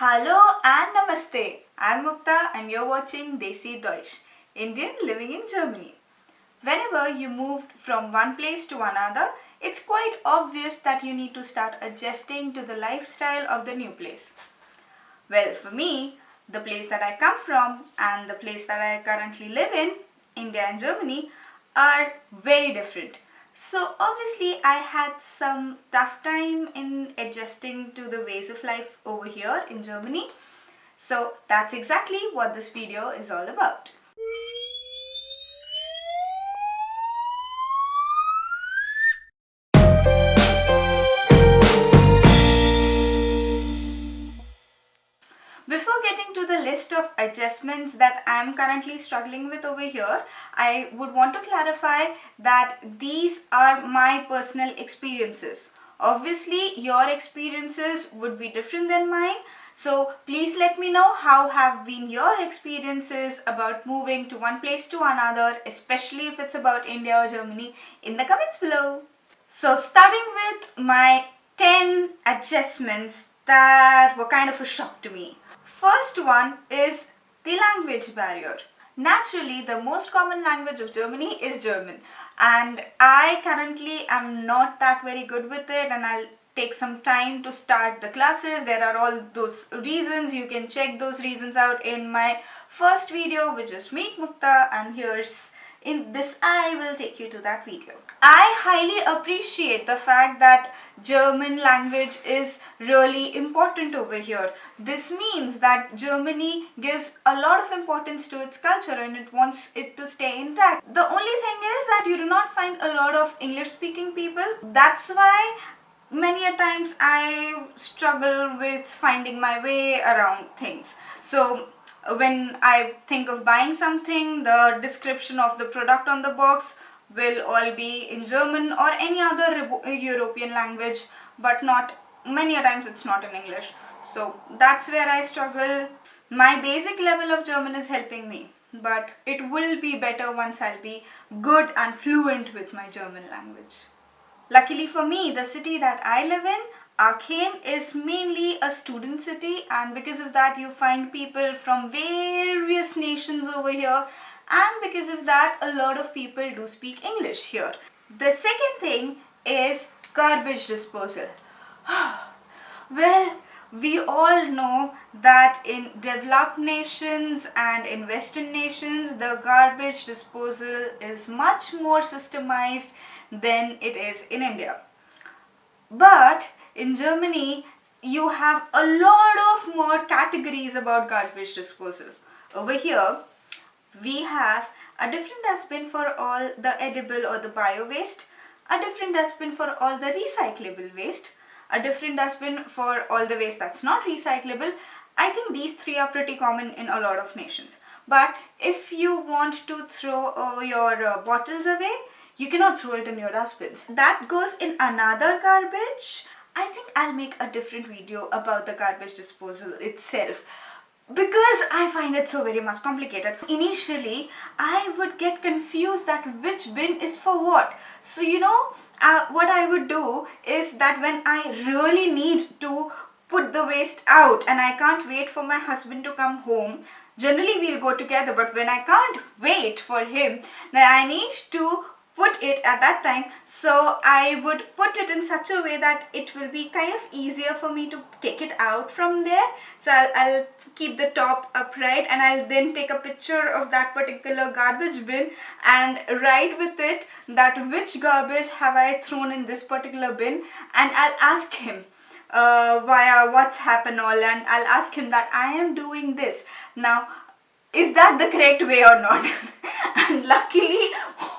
Hello and Namaste. I'm Mukta and you're watching Desi Deutsch, Indian living in Germany. Whenever you moved from one place to another, it's quite obvious that you need to start adjusting to the lifestyle of the new place. Well, for me, the place that I come from and the place that I currently live in, India and Germany, are very different. So obviously I had some tough time in adjusting to the ways of life over here in Germany. So that's exactly what this video is all about. Before getting to the list of adjustments that I am currently struggling with over here, I would want to clarify that these are my personal experiences. Obviously, your experiences would be different than mine. So please let me know how have been your experiences about moving to one place to another, especially if it's about India or Germany, in the comments below. So starting with my 10 adjustments that were kind of a shock to me. First one is the language barrier. Naturally, the most common language of Germany is German, and I currently am not that very good with it, and I'll take some time to start the classes. There are all those reasons. You can check those reasons out in my first video, which is Meet Mukta, and in this I will take you to that video. I highly appreciate the fact that German language is really important over here. This means that Germany gives a lot of importance to its culture and it wants it to stay intact. The only thing is that you do not find a lot of English speaking people. That's why many a times I struggle with finding my way around things. So when I think of buying something, the description of the product on the box will all be in German or any other European language, but many a times it's not in English. So that's where I struggle. My basic level of German is helping me, but it will be better once I'll be good and fluent with my German language. Luckily for me, the city that I live in, Aachen, is mainly a student city, and because of that you find people from various nations over here, and because of that a lot of people do speak English here. The second thing is garbage disposal. Well, we all know that in developed nations and in Western nations, the garbage disposal is much more systemized than it is in India. But in Germany, you have a lot of more categories about garbage disposal. Over here, we have a different dustbin for all the edible or the bio waste, a different dustbin for all the recyclable waste, a different dustbin for all the waste that's not recyclable. I think these three are pretty common in a lot of nations. But if you want to throw your bottles away, you cannot throw it in your dustbins. That goes in another garbage. I think I'll make a different video about the garbage disposal itself, because I find it so very much complicated. Initially, I would get confused that which bin is for what. So what I would do is that when I really need to put the waste out and I can't wait for my husband to come home, generally we'll go together, but when I can't wait for him, then I need to put it at that time. So I would put it in such a way that it will be kind of easier for me to take it out from there. So I'll keep the top upright and I'll then take a picture of that particular garbage bin and write with it that which garbage have I thrown in this particular bin, and I'll ask him via WhatsApp and all, and I'll ask him that I am doing this. Now, is that the correct way or not? And luckily,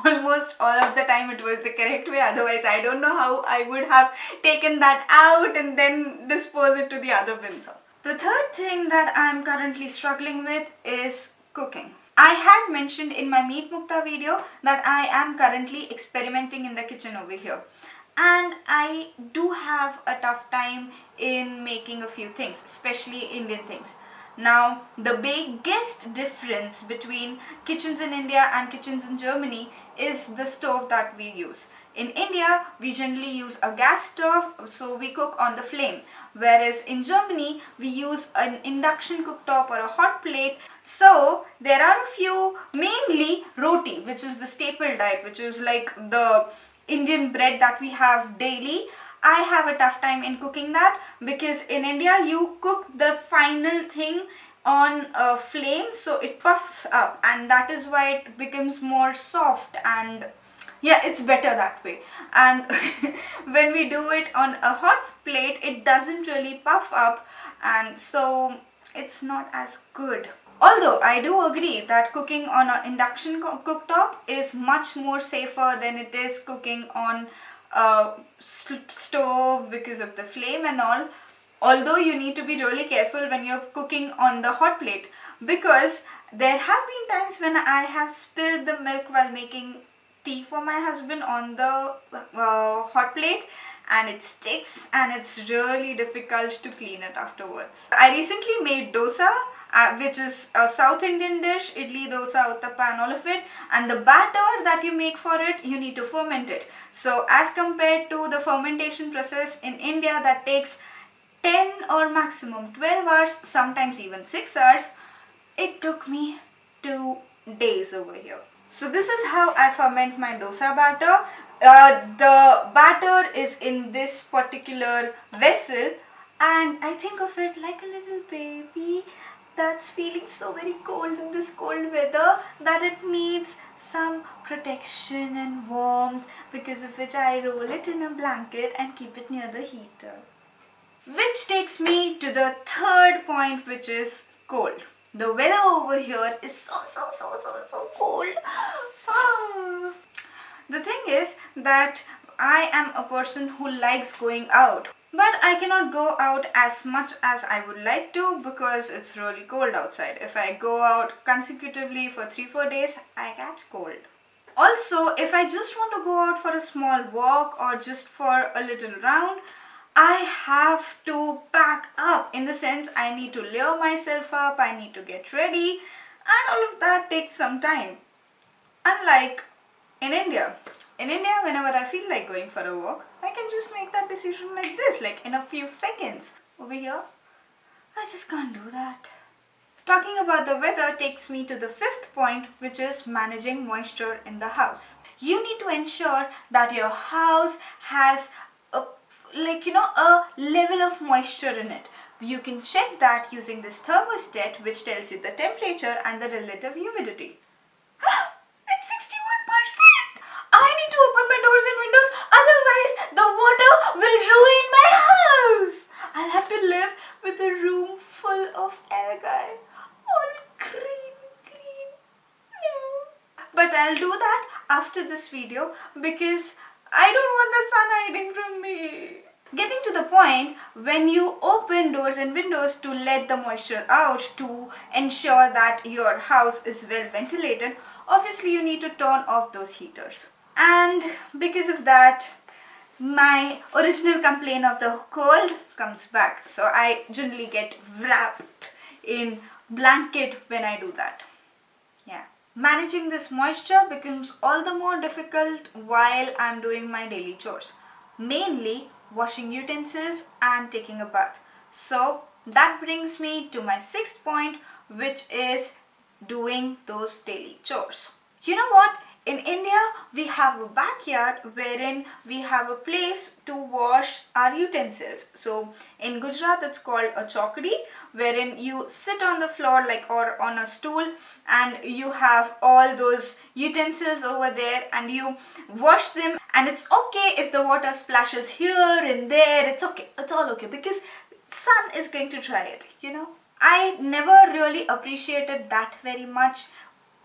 almost all of the time it was the correct way. Otherwise, I don't know how I would have taken that out and then disposed it to the other bin. So the third thing that I'm currently struggling with is cooking. I had mentioned in my Meet Mukta video that I am currently experimenting in the kitchen over here. And I do have a tough time in making a few things, especially Indian things. Now, the biggest difference between kitchens in India and kitchens in Germany is the stove that we use. In India, we generally use a gas stove, so we cook on the flame. Whereas in Germany, we use an induction cooktop or a hot plate. So there are a few, mainly roti, which is the staple diet, which is like the Indian bread that we have daily. I have a tough time in cooking that because in India you cook the final thing on a flame, so it puffs up, and that is why it becomes more soft, and yeah, it's better that way. And when we do it on a hot plate, it doesn't really puff up, and so it's not as good. Although I do agree that cooking on an induction cooktop is much more safer than it is cooking on a stove because of the flame and all. Although you need to be really careful when you're cooking on the hot plate, because there have been times when I have spilled the milk while making tea for my husband on the hot plate, and it sticks and it's really difficult to clean it afterwards. I recently made dosa, which is a South Indian dish, idli, dosa, uttappa and all of it, and the batter that you make for it, you need to ferment it. So as compared to the fermentation process in India that takes 10 or maximum 12 hours, sometimes even 6 hours, it took me 2 days over here. So this is how I ferment my dosa batter. The batter is in this particular vessel, and I think of it like a little baby that's feeling so very cold in this cold weather that it needs some protection and warmth, because of which I roll it in a blanket and keep it near the heater. Which takes me to the third point, which is cold. The weather over here is so cold. The thing is that I am a person who likes going out, but I cannot go out as much as I would like to because it's really cold outside. If I go out consecutively for 3-4 days, I catch cold. Also, if I just want to go out for a small walk or just for a little round, I have to pack up, in the sense I need to layer myself up, I need to get ready, and all of that takes some time. Unlike in India. In India, whenever I feel like going for a walk, I can just make that decision like this, like in a few seconds. Over here, I just can't do that. Talking about the weather takes me to the fifth point, which is managing moisture in the house. You need to ensure that your house has a level of moisture in it. You can check that using this thermostat, which tells you the temperature and the relative humidity. It's 61%! I need to open my doors and windows, otherwise the water will ruin my house. I'll have to live with a room full of algae, all green. No. But I'll do that after this video because I don't want the sun hiding from me. Getting to the point, when you open doors and windows to let the moisture out, to ensure that your house is well ventilated, obviously you need to turn off those heaters. And because of that, my original complaint of the cold comes back. So I generally get wrapped in blanket when I do that. Yeah. Managing this moisture becomes all the more difficult while I'm doing my daily chores. Mainly washing utensils and taking a bath. So that brings me to my sixth point, which is doing those daily chores. You know what? In India, we have a backyard wherein we have a place to wash our utensils. So in Gujarat, it's called a chokdi, wherein you sit on the floor or on a stool, and you have all those utensils over there and you wash them. And it's okay if the water splashes here and there. It's okay. It's all okay because sun is going to dry it, I never really appreciated that very much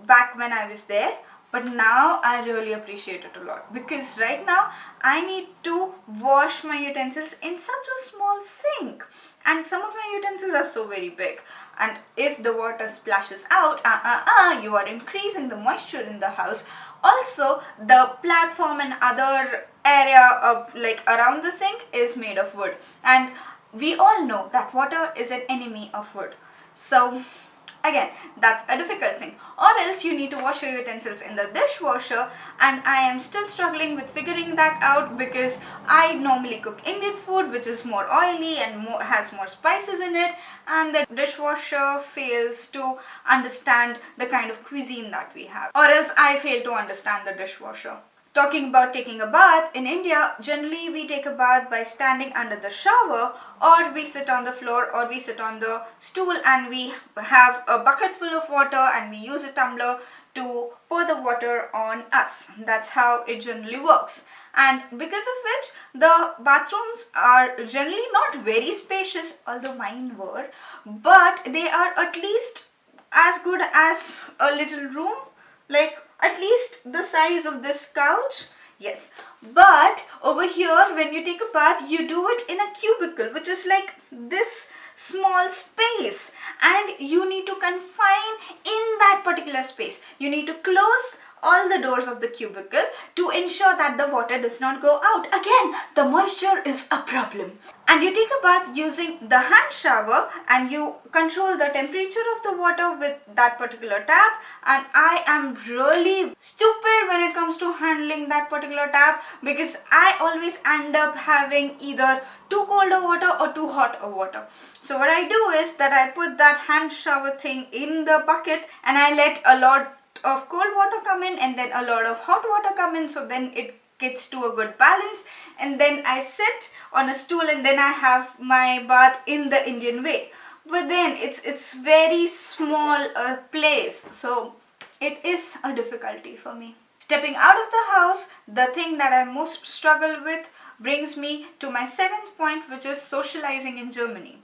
back when I was there. But now I really appreciate it a lot because right now I need to wash my utensils in such a small sink, and some of my utensils are so very big, and if the water splashes out, you are increasing the moisture in the house. Also, the platform and other area of around the sink is made of wood, and we all know that water is an enemy of wood. So Again, that's a difficult thing. Or else you need to wash your utensils in the dishwasher, and I am still struggling with figuring that out because I normally cook Indian food, which is more oily and has more spices in it, and the dishwasher fails to understand the kind of cuisine that we have. Or else I fail to understand the dishwasher. Talking about taking a bath, in India, generally we take a bath by standing under the shower, or we sit on the floor, or we sit on the stool, and we have a bucket full of water and we use a tumbler to pour the water on us. That's how it generally works. And because of which the bathrooms are generally not very spacious, although mine were, but they are at least as good as a little room, like at least the size of this couch. Yes, but over here when you take a bath, you do it in a cubicle, which is like this small space, and you need to confine in that particular space. You need to close all the doors of the cubicle to ensure that the water does not go out. Again, the moisture is a problem. And you take a bath using the hand shower, and you control the temperature of the water with that particular tap. And I am really stupid when it comes to handling that particular tap, because I always end up having either too cold of water or too hot of water. So what I do is that I put that hand shower thing in the bucket, and I let a lot of cold water come in and then a lot of hot water come in, so then it gets to a good balance. And then I sit on a stool, and then I have my bath in the Indian way. But then it's very small place, so it is a difficulty for me. Stepping out of the house, the thing that I most struggle with brings me to my 7th point, which is socializing in Germany.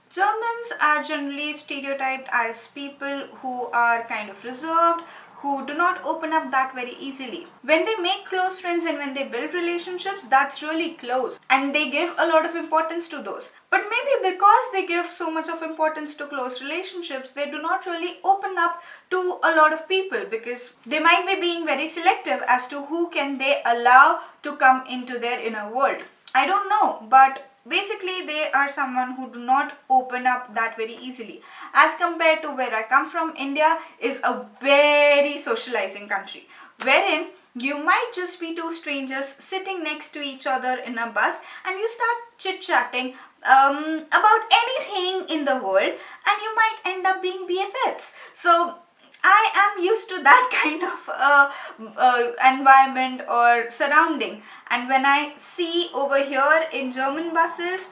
Germans are generally stereotyped as people who are kind of reserved, who do not open up that very easily. When they make close friends and when they build relationships, that's really close, and they give a lot of importance to those. But maybe because they give so much of importance to close relationships, they do not really open up to a lot of people, because they might be being very selective as to who can they allow to come into their inner world. I don't know, but basically they are someone who do not open up that very easily. As compared to where I come from, India is a very socializing country, wherein you might just be two strangers sitting next to each other in a bus, and you start chit-chatting about anything in the world, and you might end up being BFFs. So I am used to that kind of environment or surrounding. And when I see over here in German buses,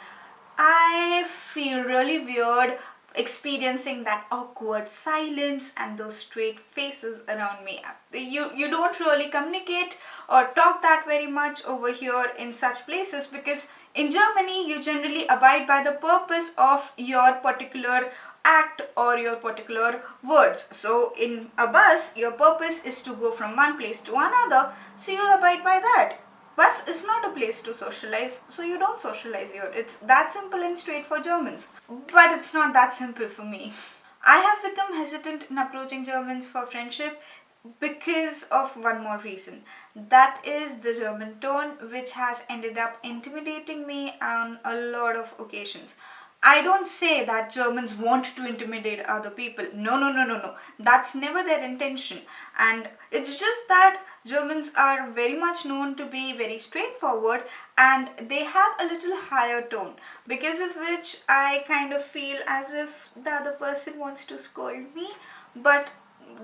I feel really weird experiencing that awkward silence and those straight faces around me. You don't really communicate or talk that very much over here in such places, because in Germany you generally abide by the purpose of your particular act or your particular words. So in a bus, your purpose is to go from one place to another, so you'll abide by that. Bus is not a place to socialize, so you don't socialize here. It's that simple and straight for Germans. But it's not that simple for me. I have become hesitant in approaching Germans for friendship because of one more reason. That is the German tone, which has ended up intimidating me on a lot of occasions. I don't say that Germans want to intimidate other people. No. That's never their intention. And it's just that Germans are very much known to be very straightforward, and they have a little higher tone, because of which I kind of feel as if the other person wants to scold me. But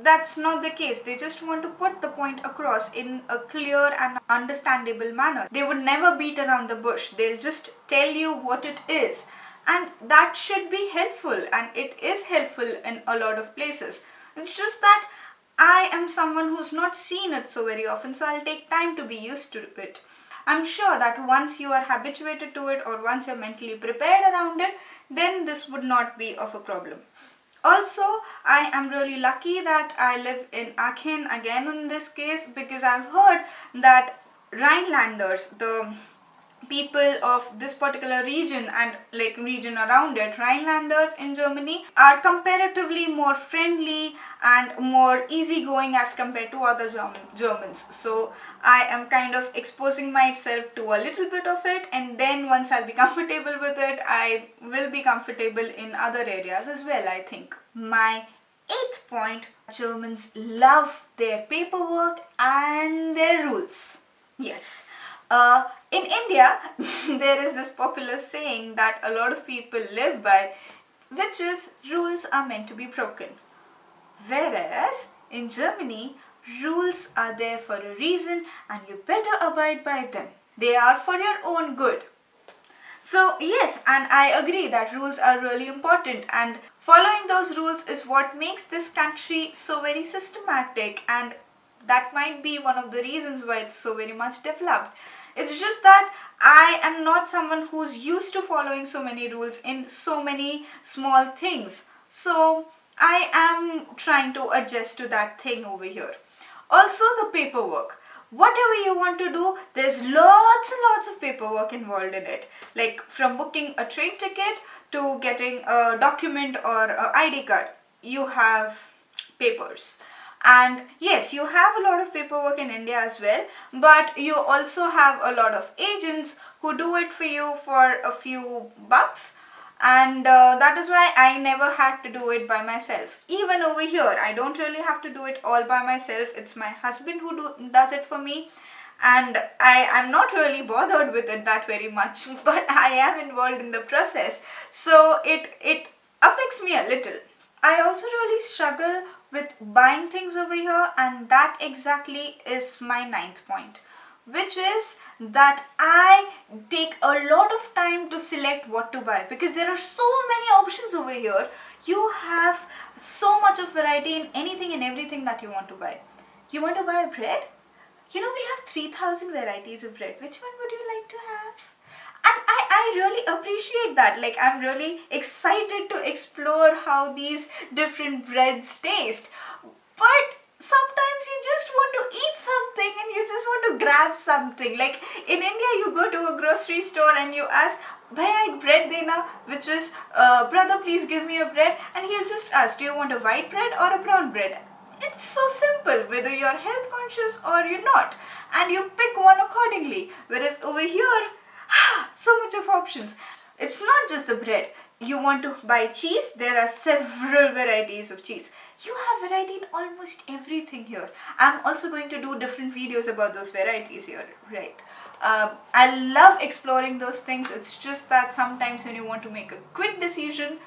that's not the case. They just want to put the point across in a clear and understandable manner. They would never beat around the bush. They'll just tell you what it is. And that should be helpful, and it is helpful in a lot of places. It's just that I am someone who's not seen it so very often, so I'll take time to be used to it. I'm sure that once you are habituated to it, or once you're mentally prepared around it, then this would not be of a problem. Also, I am really lucky that I live in Aachen again in this case, because I've heard that Rhinelanders, the people of this particular region and like region around it, Rhinelanders in Germany, are comparatively more friendly and more easygoing as compared to other Germans. So I am kind of exposing myself to a little bit of it, and then once I'll be comfortable with it, I will be comfortable in other areas as well, I think. My eighth point, Germans love their paperwork and their rules. Yes. In India, there is this popular saying that a lot of people live by, which is rules are meant to be broken. Whereas in Germany, rules are there for a reason and you better abide by them. They are for your own good. So yes, and I agree that rules are really important, and following those rules is what makes this country so very systematic, and that might be one of the reasons why it's so very much developed. It's just that I am not someone who's used to following so many rules in so many small things. So I am trying to adjust to that thing over here. Also, the paperwork. Whatever you want to do, there's lots and lots of paperwork involved in it. Like from booking a train ticket to getting a document or an ID card, you have papers. And yes, you have a lot of paperwork in India as well, but you also have a lot of agents who do it for you for a few bucks. And that is why I never had to do it by myself. Even over here, I don't really have to do it all by myself. It's my husband who does it for me, and I am not really bothered with it that very much, but I am involved in the process, so it affects me a little. I also really struggle with buying things over here, and that exactly is my ninth point, which is that I take a lot of time to select what to buy because there are so many options over here. You have so much of variety in anything and everything that you want to buy. You want to buy bread? You know, we have 3,000 varieties of bread. Which one would you like to have? And I really appreciate that. Like, I'm really excited to explore how these different breads taste. But sometimes you just want to eat something and you just want to grab something. Like in India, you go to a grocery store and you ask, "Bhai, bread dena," which is, "Brother, please give me a bread," and he'll just ask, "Do you want a white bread or a brown bread?" It's so simple, whether you're health conscious or you're not, and you pick one accordingly. Whereas over here, so much of options. It's not just the bread. You want to buy cheese, there are several varieties of cheese. You have variety in almost everything here. I'm also going to do different videos about those varieties here, right? I love exploring those things. It's just that sometimes when you want to make a quick decision,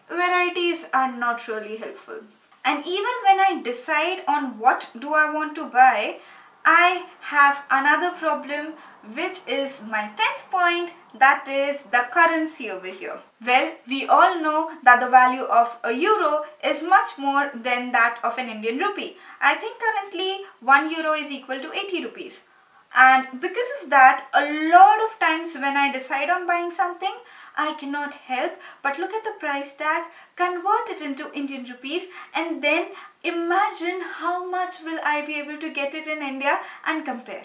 varieties are not really helpful. And even when I decide on what do I want to buy, I have another problem, which is my 10th point, that is the currency over here. Well, we all know that the value of a euro is much more than that of an Indian rupee. I think currently 1 euro is equal to 80 rupees. And because of that, a lot of times when I decide on buying something, I cannot help but look at the price tag, convert it into Indian rupees, and then imagine how much will I be able to get it in India and compare.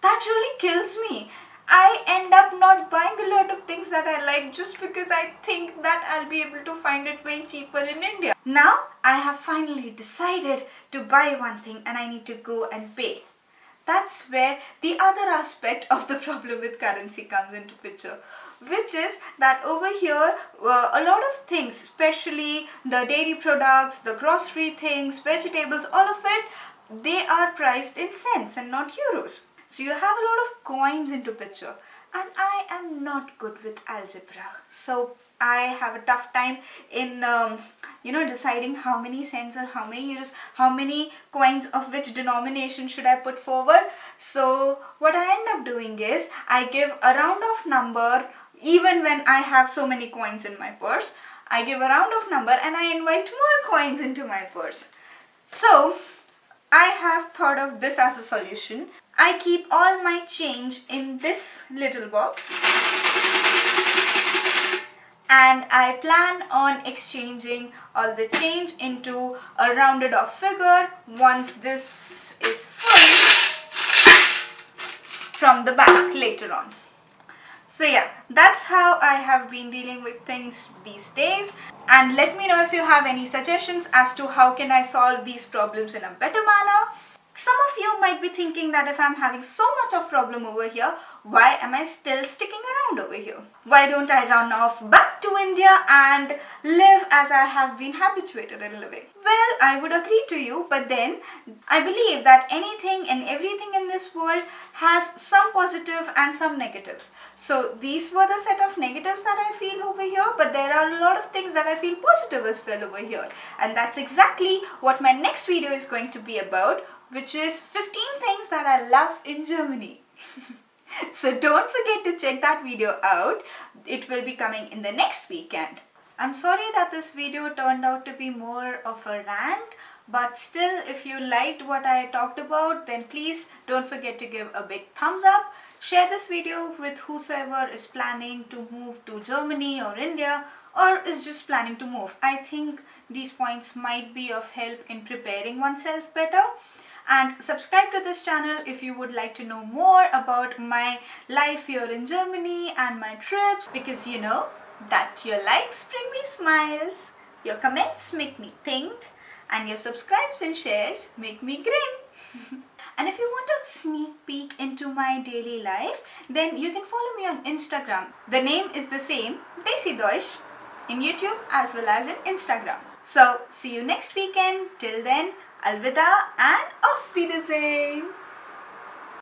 That really kills me. I end up not buying a lot of things that I like just because I think that I'll be able to find it way cheaper in India. Now I have finally decided to buy one thing and I need to go and pay. That's where the other aspect of the problem with currency comes into picture, which is that over here, a lot of things, especially the dairy products, the grocery things, vegetables, all of it, they are priced in cents and not euros. So you have a lot of coins into picture, and I am not good with algebra. So I have a tough time in deciding how many cents or how many euros, how many coins of which denomination should I put forward. So what I end up doing is I give a round off number even when I have so many coins in my purse. I give a round off number and I invite more coins into my purse. So I have thought of this as a solution. I keep all my change in this little box, and I plan on exchanging all the change into a rounded off figure once this is full from the back later on. So yeah, that's how I have been dealing with things these days. And let me know if you have any suggestions as to how can I solve these problems in a better manner. Some of you might be thinking that if I'm having so much of problem over here, why am I still sticking around over here? Why don't I run off back to India and live as I have been habituated in living? Well, I would agree to you, but then I believe that anything and everything in this world has some positive and some negatives. So these were the set of negatives that I feel over here, but there are a lot of things that I feel positive as well over here. And that's exactly what my next video is going to be about, which is 15 things that I love in Germany. So don't forget to check that video out. It will be coming in the next weekend. I'm sorry that this video turned out to be more of a rant, but still, if you liked what I talked about, then please don't forget to give a big thumbs up. Share this video with whosoever is planning to move to Germany or India, or is just planning to move. I think these points might be of help in preparing oneself better. And subscribe to this channel if you would like to know more about my life here in Germany and my trips, because you know that your likes bring me smiles, your comments make me think, and your subscribes and shares make me grin. And if you want a sneak peek into my daily life, then you can follow me on Instagram. The name is the same, Desi Deutsch, in YouTube as well as in Instagram. So see you next weekend. Till then, Alvida and auf Wiedersehen.